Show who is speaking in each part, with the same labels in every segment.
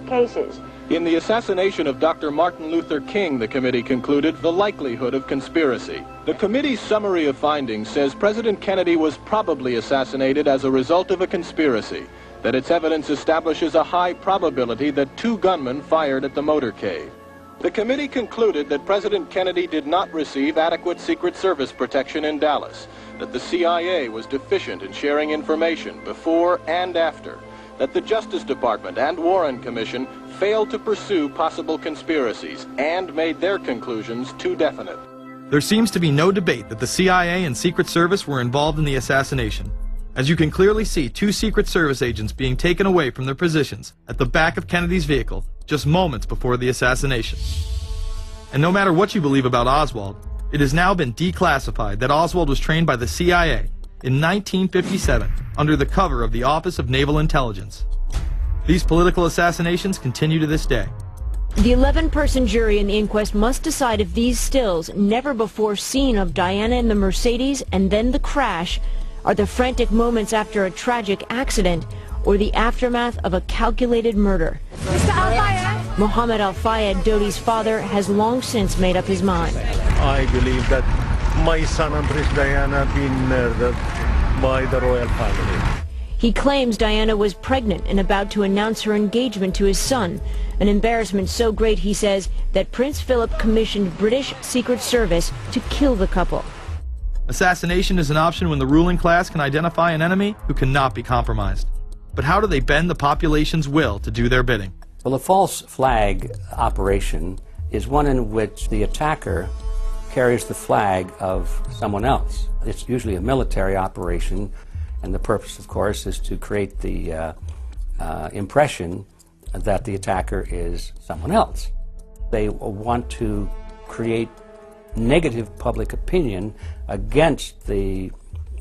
Speaker 1: cases.
Speaker 2: In the assassination of Dr. Martin Luther King, the committee concluded the likelihood of conspiracy. The committee's summary of findings says President Kennedy was probably assassinated as a result of a conspiracy, that its evidence establishes a high probability that 2 gunmen fired at the motorcade. The committee concluded that President Kennedy did not receive adequate Secret Service protection in Dallas, that the CIA was deficient in sharing information before and after, that the Justice Department and Warren Commission failed to pursue possible conspiracies and made their conclusions too definite.
Speaker 3: There seems to be no debate that the CIA and Secret Service were involved in the assassination, as you can clearly see 2 Secret Service agents being taken away from their positions at the back of Kennedy's vehicle just moments before the assassination. And no matter what you believe about Oswald, it has now been declassified that Oswald was trained by the CIA in 1957 under the cover of the Office of Naval Intelligence. These political assassinations continue to this day.
Speaker 4: The 11-person jury in the inquest must decide if these stills, never before seen of Diana in the Mercedes and then the crash, are the frantic moments after a tragic accident or the aftermath of a calculated murder.
Speaker 1: Mr. Al-Fayed?
Speaker 4: Mohammed Al-Fayed, Dodi's father, has long since made up his mind.
Speaker 5: I believe that my son and Princess Diana been murdered by the royal family.
Speaker 4: He claims Diana was pregnant and about to announce her engagement to his son, an embarrassment so great, he says, that Prince Philip commissioned British Secret Service to kill the couple.
Speaker 3: Assassination is an option when the ruling class can identify an enemy who cannot be compromised. But how do they bend the population's will to do their bidding?
Speaker 6: Well, a false flag operation is one in which the attacker carries the flag of someone else. It's usually a military operation, and the purpose, of course, is to create the impression that the attacker is someone else. They want to create negative public opinion against the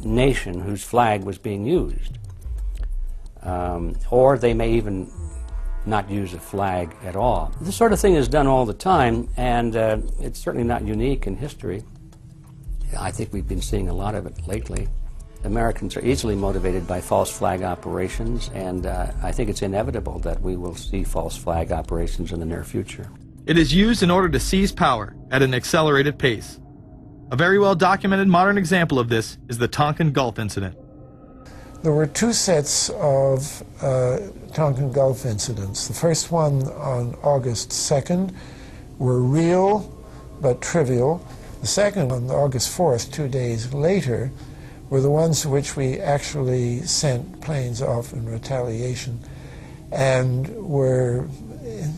Speaker 6: nation whose flag was being used. Or they may even not use a flag at all. This sort of thing is done all the time, and it's certainly not unique in history. I think we've been seeing a lot of it lately. Americans are easily motivated by false flag operations, and I think it's inevitable that we will see false flag operations in the near future.
Speaker 3: It is used in order to seize power at an accelerated pace. A very well documented modern example of this is the Tonkin Gulf incident.
Speaker 7: There were 2 sets of Tonkin Gulf incidents. The first one on August 2nd were real but trivial. The second on August 4th, 2 days later, were the ones to which we actually sent planes off in retaliation and were,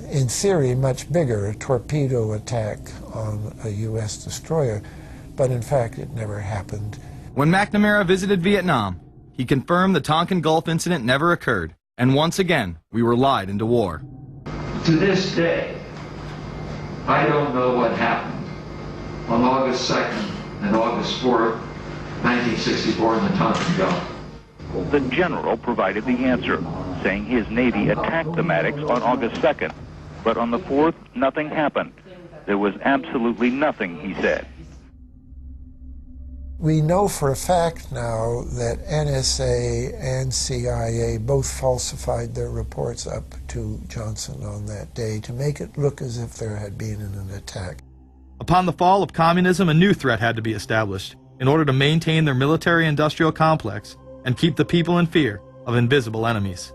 Speaker 7: in theory, much bigger, a torpedo attack on a U.S. destroyer, but in fact it never happened.
Speaker 3: When McNamara visited Vietnam, he confirmed the Tonkin Gulf incident never occurred, and once again, we were lied into war.
Speaker 8: To this day, I don't know what happened on August 2nd and August 4th, 1964 in the Tonkin Gulf.
Speaker 9: The general provided the answer, saying his Navy attacked the Maddox on August 2nd, but on the 4th, nothing happened. There was absolutely nothing, he said.
Speaker 7: We know for a fact now that NSA and CIA both falsified their reports up to Johnson on that day to make it look as if there had been an attack.
Speaker 3: Upon the fall of communism, a new threat had to be established in order to maintain their military-industrial complex and keep the people in fear of invisible enemies.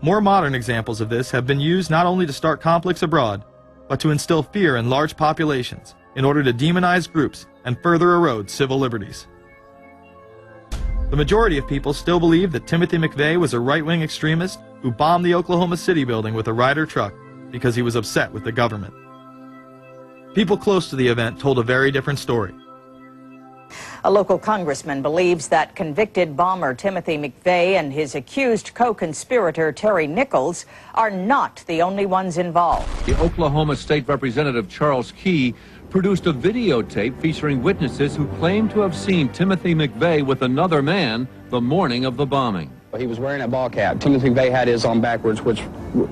Speaker 3: More modern examples of this have been used not only to start conflicts abroad, but to instill fear in large populations in order to demonize groups and further erode civil liberties. The majority of people still believe that Timothy McVeigh was a right-wing extremist who bombed the Oklahoma City building with a Ryder truck because he was upset with the government. People close to the event told a very different story.
Speaker 10: A local congressman believes that convicted bomber Timothy McVeigh and his accused co-conspirator Terry Nichols are not the only ones involved.
Speaker 11: The Oklahoma State Representative Charles Key produced a videotape featuring witnesses who claim to have seen Timothy McVeigh with another man the morning of the bombing.
Speaker 12: He was wearing a ball cap. Timothy McVeigh had his on backwards, which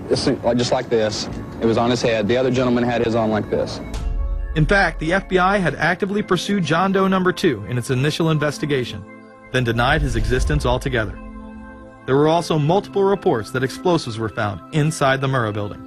Speaker 12: just like this. It was on his head. The other gentleman had his on like this.
Speaker 3: In fact, the FBI had actively pursued John Doe No. 2 in its initial investigation, then denied his existence altogether. There were also multiple reports that explosives were found inside the Murrah building.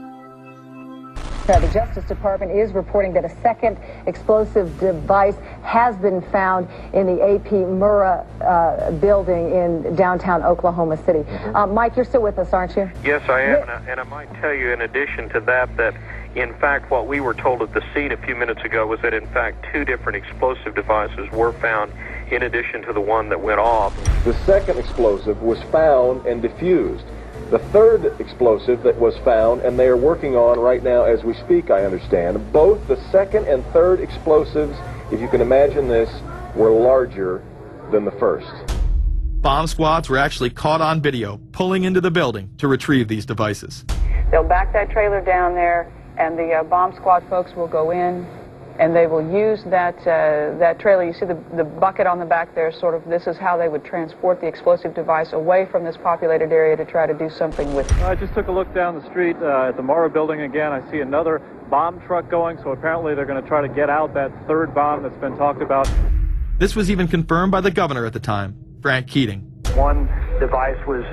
Speaker 1: The Justice Department is reporting that a second explosive device has been found in the AP Murrah building in downtown Oklahoma City. Mike, you're still with us, aren't you?
Speaker 13: Yes, I am, and I might tell you in addition to that that in fact what we were told at the scene a few minutes ago was that in fact 2 different explosive devices were found in addition to the one that went off.
Speaker 2: The second explosive was found and defused. The third explosive that was found, and they are working on right now as we speak, I understand, both the second and third explosives, if you can imagine this, were larger than the first.
Speaker 3: Bomb squads were actually caught on video pulling into the building to retrieve these devices.
Speaker 1: They'll back that trailer down there, and the bomb squad folks will go in, and they will use that trailer. You see the bucket on the back there, sort of, this is how they would transport the explosive device away from this populated area to try to do something with it.
Speaker 14: I just took a look down the street at the Murrah building again. I see another bomb truck going, so apparently they're going to try to get out that third bomb that's been talked about.
Speaker 3: This was even confirmed by the governor at the time, Frank Keating.
Speaker 15: One device was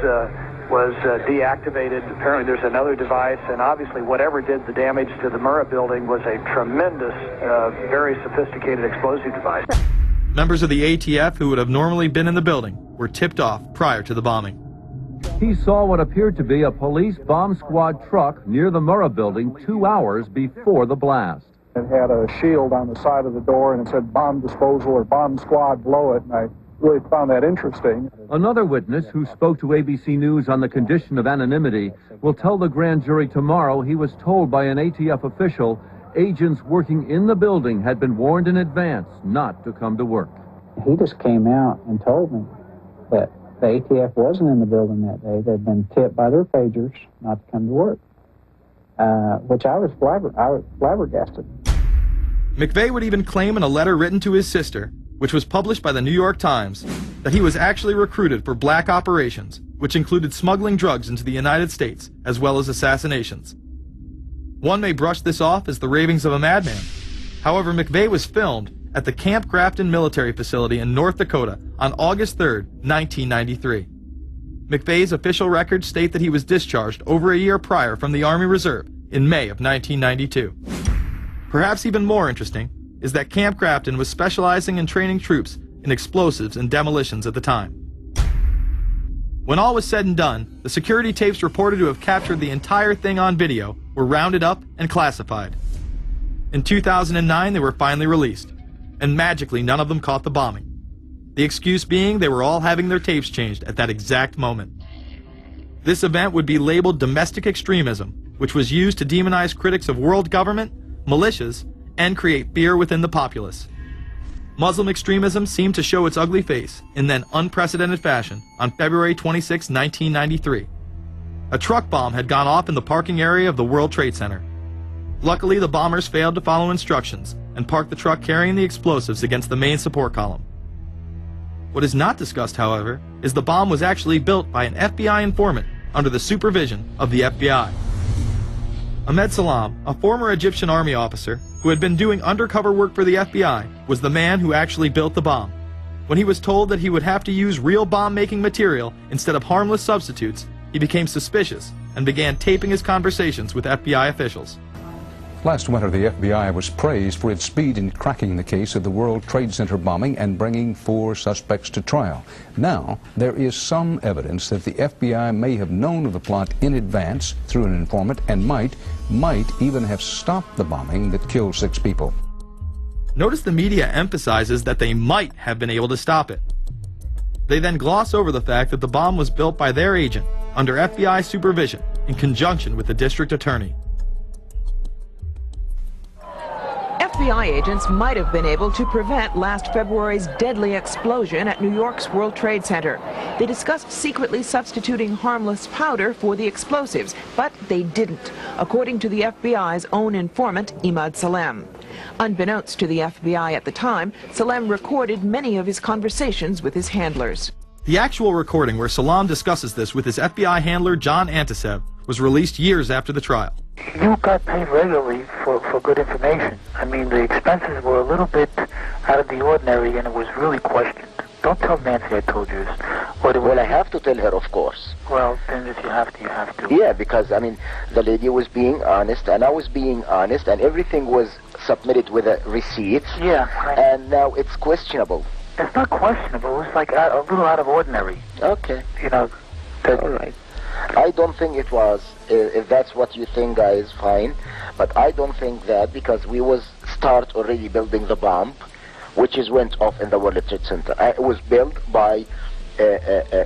Speaker 15: deactivated. Apparently there's another device, and obviously whatever did the damage to the Murrah building was a tremendous, very sophisticated explosive device.
Speaker 3: Members of the ATF who would have normally been in the building were tipped off prior to the bombing.
Speaker 11: He saw what appeared to be a police bomb squad truck near the Murrah building 2 hours before the blast.
Speaker 16: It had a shield on the side of the door, and it said bomb disposal or bomb squad below it, and I really found that interesting.
Speaker 11: Another witness who spoke to ABC News on the condition of anonymity will tell the grand jury tomorrow he was told by an ATF official agents working in the building had been warned in advance not to come to work.
Speaker 17: He just came out and told me that the ATF wasn't in the building that day. They'd been tipped by their pagers not to come to work, which I was flabbergasted.
Speaker 3: McVeigh would even claim in a letter written to his sister, which was published by the New York Times, that he was actually recruited for black operations, which included smuggling drugs into the United States, as well as assassinations. One may brush this off as the ravings of a madman. However, McVeigh was filmed at the Camp Grafton military facility in North Dakota on August 3, 1993. McVeigh's official records state that he was discharged over a year prior from the Army Reserve in May of 1992. Perhaps even more interesting is that Camp Grafton was specializing in training troops in explosives and demolitions at the time. When all was said and done, the security tapes reported to have captured the entire thing on video were rounded up and classified. In 2009, they were finally released, and magically none of them caught the bombing. The excuse being they were all having their tapes changed at that exact moment. This event would be labeled domestic extremism, which was used to demonize critics of world government, militias, and create fear within the populace. Muslim extremism seemed to show its ugly face in then unprecedented fashion on February 26, 1993. A truck bomb had gone off in the parking area of the World Trade Center. Luckily, the bombers failed to follow instructions and parked the truck carrying the explosives against the main support column. What is not discussed, however, is the bomb was actually built by an FBI informant under the supervision of the FBI. Ahmed Salam, a former Egyptian army officer who had been doing undercover work for the FBI, was the man who actually built the bomb. When he was told that he would have to use real bomb-making material instead of harmless substitutes, he became suspicious and began taping his conversations with FBI officials.
Speaker 18: Last winter, the FBI was praised for its speed in cracking the case of the World Trade Center bombing and bringing 4 suspects to trial. Now, there is some evidence that the FBI may have known of the plot in advance through an informant and might even have stopped the bombing that killed 6 people.
Speaker 3: Notice the media emphasizes that they might have been able to stop it. They then gloss over the fact that the bomb was built by their agent under FBI supervision in conjunction with the district attorney.
Speaker 19: FBI agents might have been able to prevent last February's deadly explosion at New York's World Trade Center. They discussed secretly substituting harmless powder for the explosives, but they didn't, according to the FBI's own informant, Imad Salem. Unbeknownst to the FBI at the time, Salem recorded many of his conversations with his handlers.
Speaker 3: The actual recording where Salam discusses this with his FBI handler, John Antisev, was released years after the trial.
Speaker 20: You got paid regularly for good information. I mean, the expenses were a little bit out of the ordinary, and it was really questioned. Don't tell Nancy I told you this.
Speaker 21: Well, I have to tell her, of course.
Speaker 20: Well, then if you have to, you have to.
Speaker 21: Yeah, because, I mean, the lady was being honest, and I was being honest, and everything was submitted with a receipt.
Speaker 20: Yeah.
Speaker 21: And now it's questionable.
Speaker 20: It's not questionable. It's like a little out of ordinary.
Speaker 21: Okay.
Speaker 20: You know.
Speaker 21: All right. I don't think it was. If that's what you think, guys, fine. But I don't think that, because we was start already building the bomb, which is went off in the World Trade Center. It was built by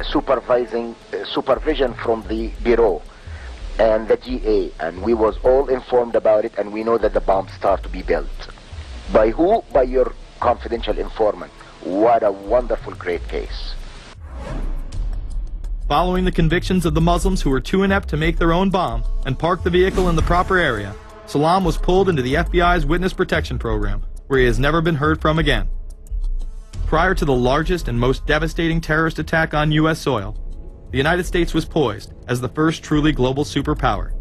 Speaker 21: supervision from the Bureau and the GA, and we was all informed about it, and we know that the bomb start to be built. By who? By your confidential informant. What a wonderful, great case.
Speaker 3: Following the convictions of the Muslims who were too inept to make their own bomb and park the vehicle in the proper area, Salam was pulled into the FBI's Witness Protection Program, where he has never been heard from again. Prior to the largest and most devastating terrorist attack on U.S. soil, the United States was poised as the first truly global superpower.